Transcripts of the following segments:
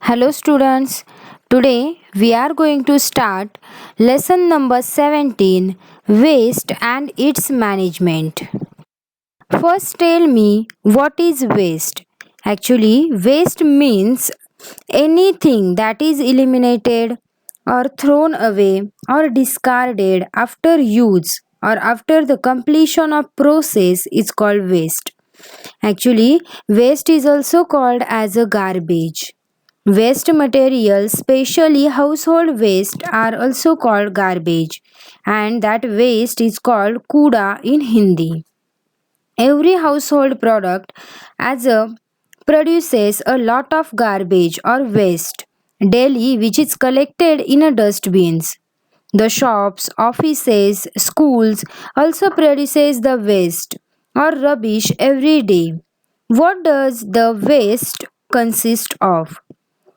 Hello students. Today we are going to start lesson number 17, waste and its management. First tell me what is waste? Actually waste means anything that is eliminated or thrown away or discarded after use or after the completion of process is called waste. Actually, waste is also called as a garbage. Waste materials, especially household waste, are also called garbage, and that waste is called kuda in Hindi. Every household product as a produces a lot of garbage or waste daily, which is collected in a dustbins. The shops, offices, schools also produces the waste or rubbish every day. What does the waste consist of?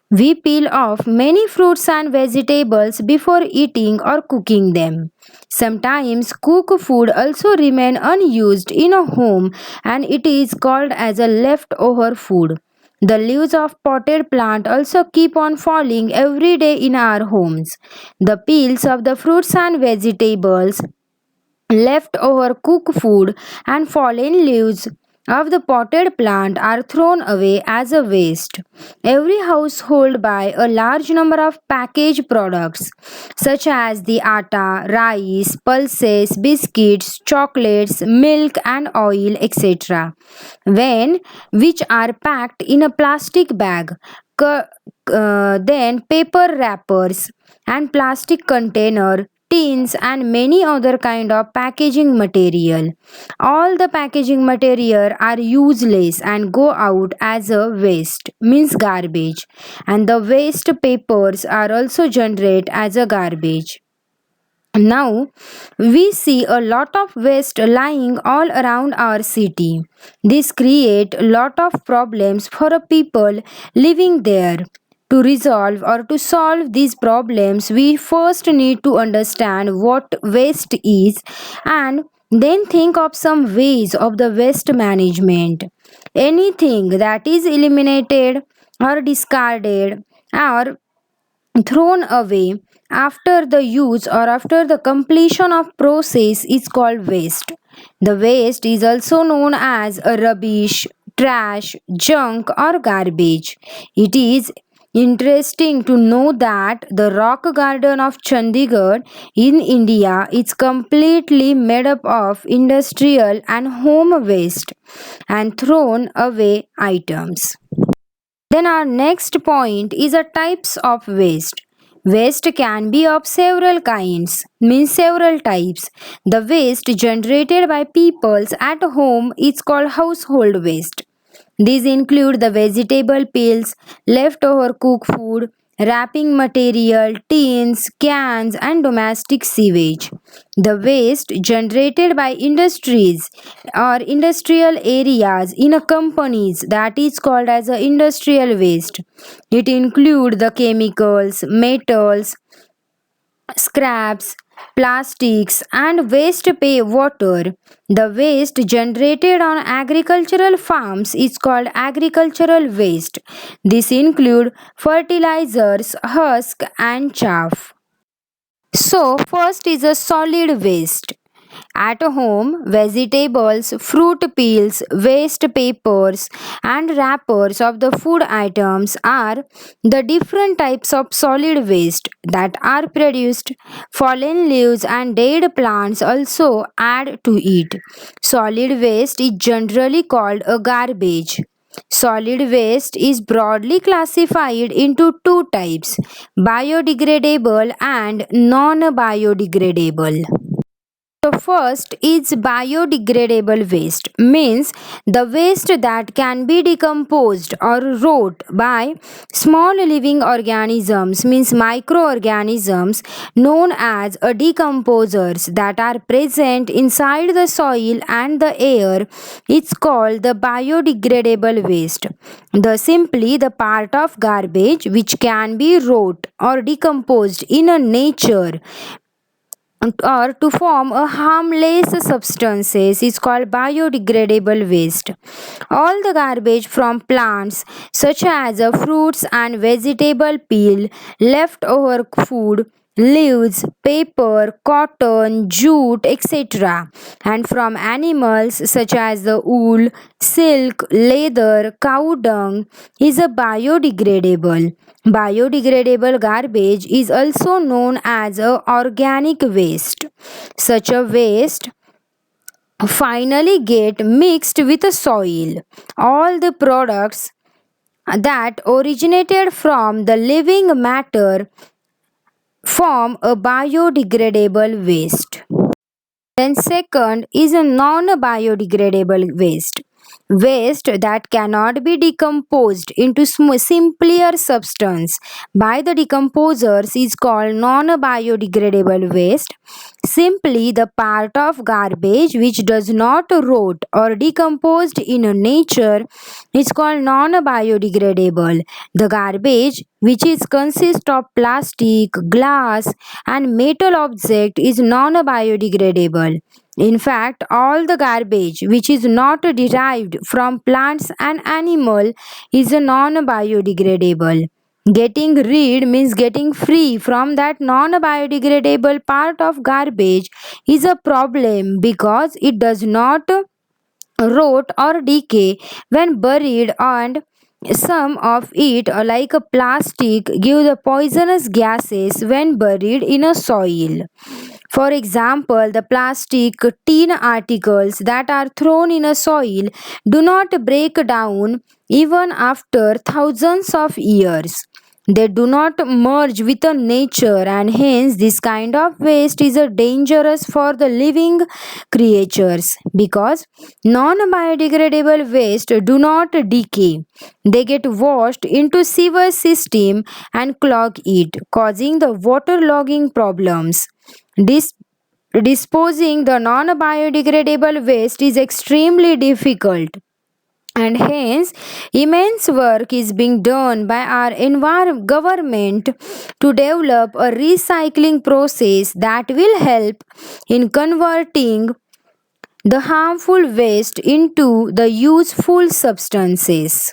We peel off many fruits and vegetables before eating or cooking them. Sometimes cooked food also remain unused in a home and it is called as a leftover food. The leaves of potted plant also keep on falling every day in our homes. The peels of the fruits and vegetables, leftover cooked food, and fallen leaves of the potted plant are thrown away as a waste. Every household buy a large number of packaged products such as the atta, rice, pulses, biscuits, chocolates, milk and oil, etc. When which are packed in a plastic bag, then paper wrappers and plastic container, tins and many other kind of packaging material. All the packaging material are useless and go out as a waste, means garbage, and the waste papers are also generate as a garbage. Now, we see a lot of waste lying all around our city. This create a lot of problems for a people living there. To resolve or to solve these problems, we first need to understand what waste is and then think of some ways of the waste management. Anything that is eliminated or discarded or thrown away after the use or after the completion of process is called waste. The waste is also known as a rubbish, trash, junk or garbage. It is interesting to know that the rock garden of Chandigarh in India is completely made up of industrial and home waste and thrown away items. Then our next point is a types of waste. Waste can be of several kinds, means several types. The waste generated by peoples at home is called household waste. These include the vegetable peels, leftover cooked food, wrapping material, tins, cans, and domestic sewage. The waste generated by industries or industrial areas in a companies that is called as a industrial waste. It include the chemicals, metals, scraps, plastics, and waste pay water. The waste generated on agricultural farms is called agricultural waste. This include fertilizers, husk, and chaff. So, first is a solid waste. At home, vegetables, fruit peels, waste papers, and wrappers of the food items are the different types of solid waste that are produced. Fallen leaves and dead plants also add to it. Solid waste is generally called a garbage. Solid waste is broadly classified into two types, biodegradable and non biodegradable. So first is biodegradable waste, means the waste that can be decomposed or rot by small living organisms, means microorganisms known as a decomposers that are present inside the soil and the air. It's called the biodegradable waste. The simply the part of garbage which can be rot or decomposed in a nature or to form a harmless substances is called biodegradable waste. All the garbage from plants such as fruits and vegetable peel, leftover food, leaves, paper, cotton, jute, etc. and from animals such as the wool, silk, leather, cow dung is a biodegradable. Biodegradable garbage is also known as a organic waste. Such a waste finally get mixed with the soil. All the products that originated from the living matter form a biodegradable waste. Then second is a non-biodegradable waste. Waste that cannot be decomposed into simpler substance by the decomposers is called non-biodegradable waste. Simply the part of garbage which does not rot or decomposed in nature is called non-biodegradable. The garbage which is consist of plastic, glass and metal object is non-biodegradable. In fact, all the garbage which is not derived from plants and animal is a non-biodegradable. Getting rid means getting free from that non-biodegradable part of garbage is a problem because it does not rot or decay when buried, and some of it like a plastic give the poisonous gases when buried in a soil. For example, the plastic tin articles that are thrown in a soil do not break down even after thousands of years. They do not merge with the nature, and hence this kind of waste is a dangerous for the living creatures because non-biodegradable waste do not decay. They get washed into sewer system and clog it, causing the waterlogging problems. This disposing the non-biodegradable waste is extremely difficult, and hence immense work is being done by our government to develop a recycling process that will help in converting the harmful waste into the useful substances.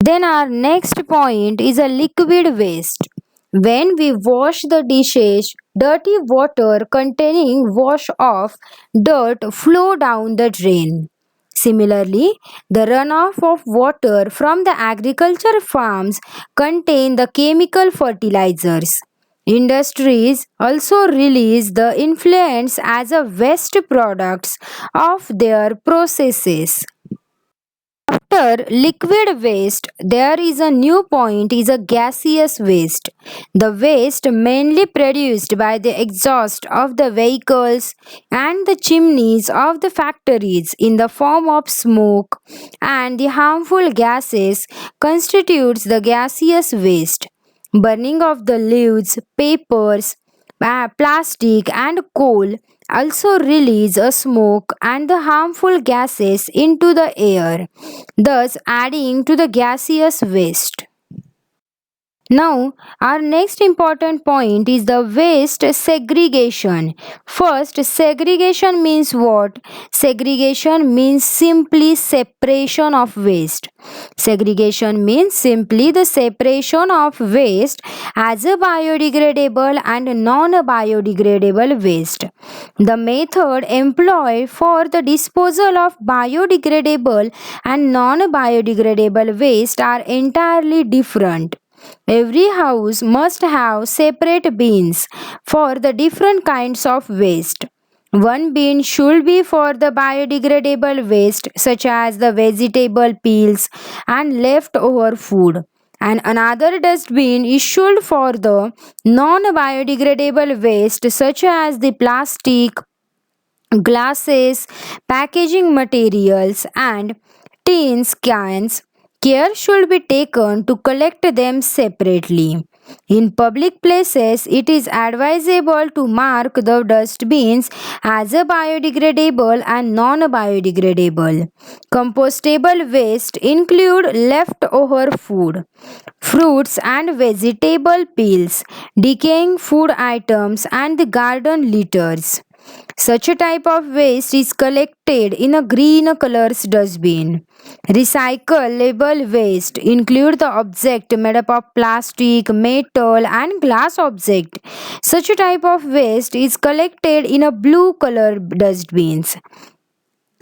Then our next point is a liquid waste. When we wash the dishes, dirty water containing wash off dirt flow down the drain. Similarly, the runoff of water from the agriculture farms contain the chemical fertilizers. Industries also release the influents as a waste products of their processes. After liquid waste, there is a new point is a gaseous waste. The waste mainly produced by the exhaust of the vehicles and the chimneys of the factories in the form of smoke and the harmful gases constitutes the gaseous waste. Burning of the leaves, papers, plastic and coal also release a smoke and the harmful gases into the air, thus adding to the gaseous waste. Now, our next important point is the waste segregation. First, segregation means what? Segregation means simply separation of waste. Segregation means simply the separation of waste as a biodegradable and non-biodegradable waste. The method employed for the disposal of biodegradable and non-biodegradable waste are entirely different. Every house must have separate bins for the different kinds of waste. One bin should be for the biodegradable waste such as the vegetable peels and leftover food, and another dustbin is issued for the non-biodegradable waste such as the plastic, glasses, packaging materials, and tins, cans. Care should be taken to collect them separately. In public places, it is advisable to mark the dustbins as a biodegradable and non-biodegradable. Compostable waste include leftover food, fruits and vegetable peels, decaying food items and the garden litters. Such a type of waste is collected in a green colors dustbin. Recyclable waste include the object made up of plastic, metal and glass object. Such a type of waste is collected in a blue color dustbins.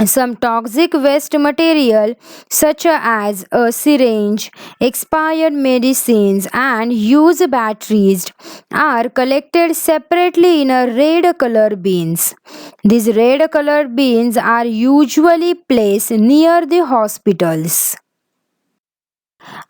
Some toxic waste material such as a syringe, expired medicines and used batteries are collected separately in a red color bins. These red color bins are usually placed near the hospitals.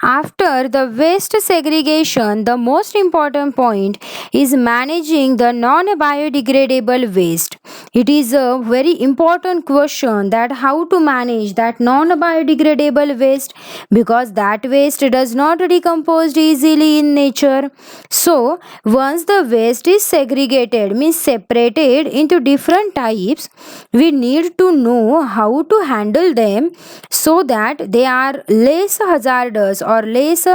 After the waste segregation, the most important point is managing the non biodegradable waste. It is a very important question that how to manage that non biodegradable waste, because that waste does not decompose easily in nature. So, once the waste is segregated, means separated into different types, we need to know how to handle them so that they are less hazardous or less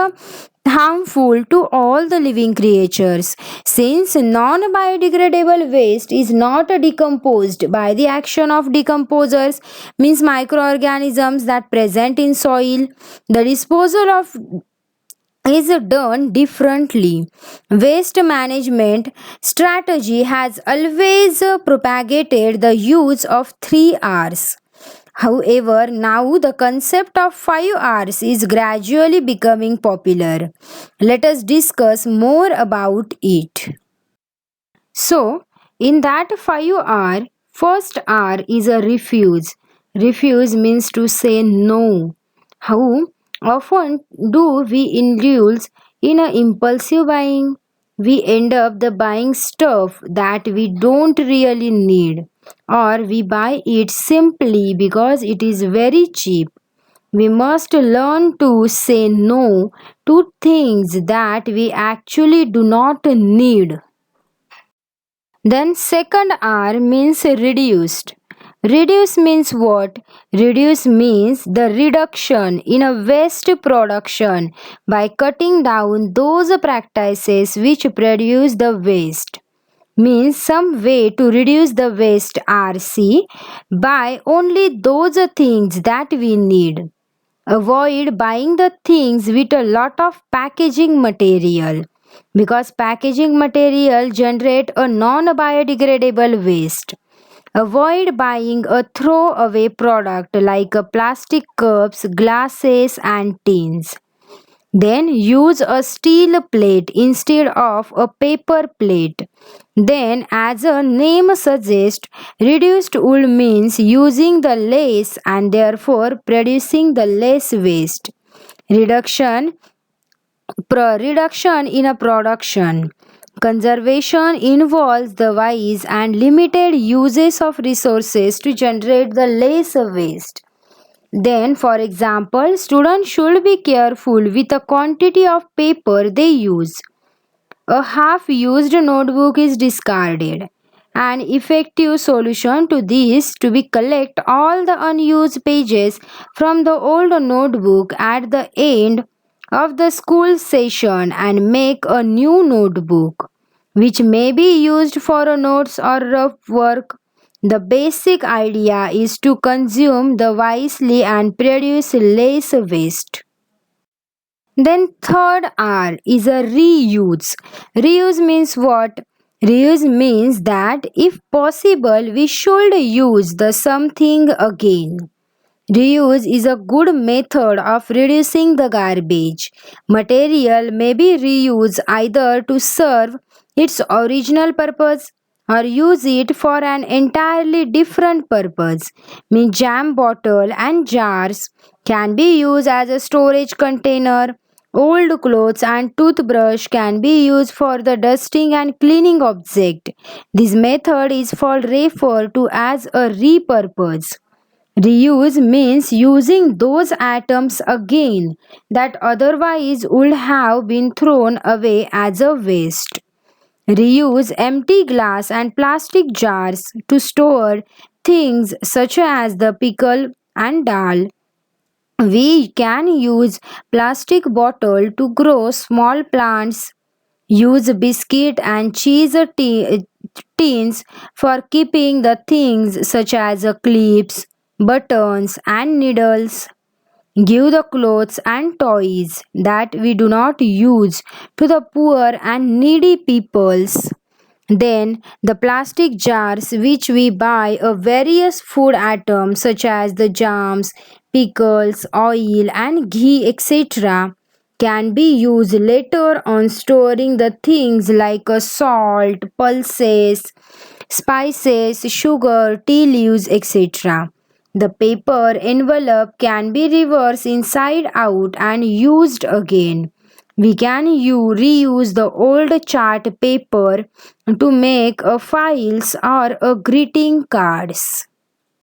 harmful to all the living creatures. Since non biodegradable waste is not decomposed by the action of decomposers, means microorganisms that present in soil, the disposal of is done differently. Waste management strategy has always propagated the use of 3 R's. However, now the concept of 5 R's is gradually becoming popular. Let us discuss more about it. So, in that 5 R, first R is a refuse. Refuse means to say no. How often do we indulge in a impulsive buying? We end up the buying stuff that we don't really need, or we buy it simply because it is very cheap. We must learn to say no to things that we actually do not need. Then second R means reduced. Reduce means what? Reduce means the reduction in a waste production by cutting down those practices which produce the waste. Means some way to reduce the waste RC buy only those things that we need. Avoid buying the things with a lot of packaging material, because packaging material generate a non-biodegradable waste. Avoid buying a throwaway product like plastic cups, glasses and tins. Then use a steel plate instead of a paper plate. Then, as a name suggests, reduced wool means using the less and therefore producing the less waste. Reduction reduction in a production. Conservation involves the wise and limited uses of resources to generate the less waste. Then, for example, students should be careful with the quantity of paper they use. A half used notebook is discarded. An effective solution to this to be collect all the unused pages from the old notebook at the end of the school session and make a new notebook which may be used for a notes or rough work. The basic idea is to consume the wisely and produce less waste. Then third R is a reuse. Reuse means what? Reuse means that if possible we should use the something again. Reuse is a good method of reducing the garbage. Material may be reused either to serve its original purpose or use it for an entirely different purpose. Mean jam bottle and jars can be used as a storage container. Old clothes and toothbrush can be used for the dusting and cleaning object. This method is referred to as a repurpose. Reuse means using those items again that otherwise would have been thrown away as a waste. Reuse empty glass and plastic jars to store things such as the pickle and dal. We can use plastic bottle to grow small plants. Use biscuit and cheese tins for keeping the things such as clips, buttons, and needles. Give the clothes and toys that we do not use to the poor and needy peoples. Then the plastic jars which we buy of various food items such as the jams, pickles, oil and ghee etc. can be used later on storing the things like salt, pulses, spices, sugar, tea leaves etc. The paper envelope can be reversed inside out and used again. We can reuse the old chart paper to make a files or a greeting cards.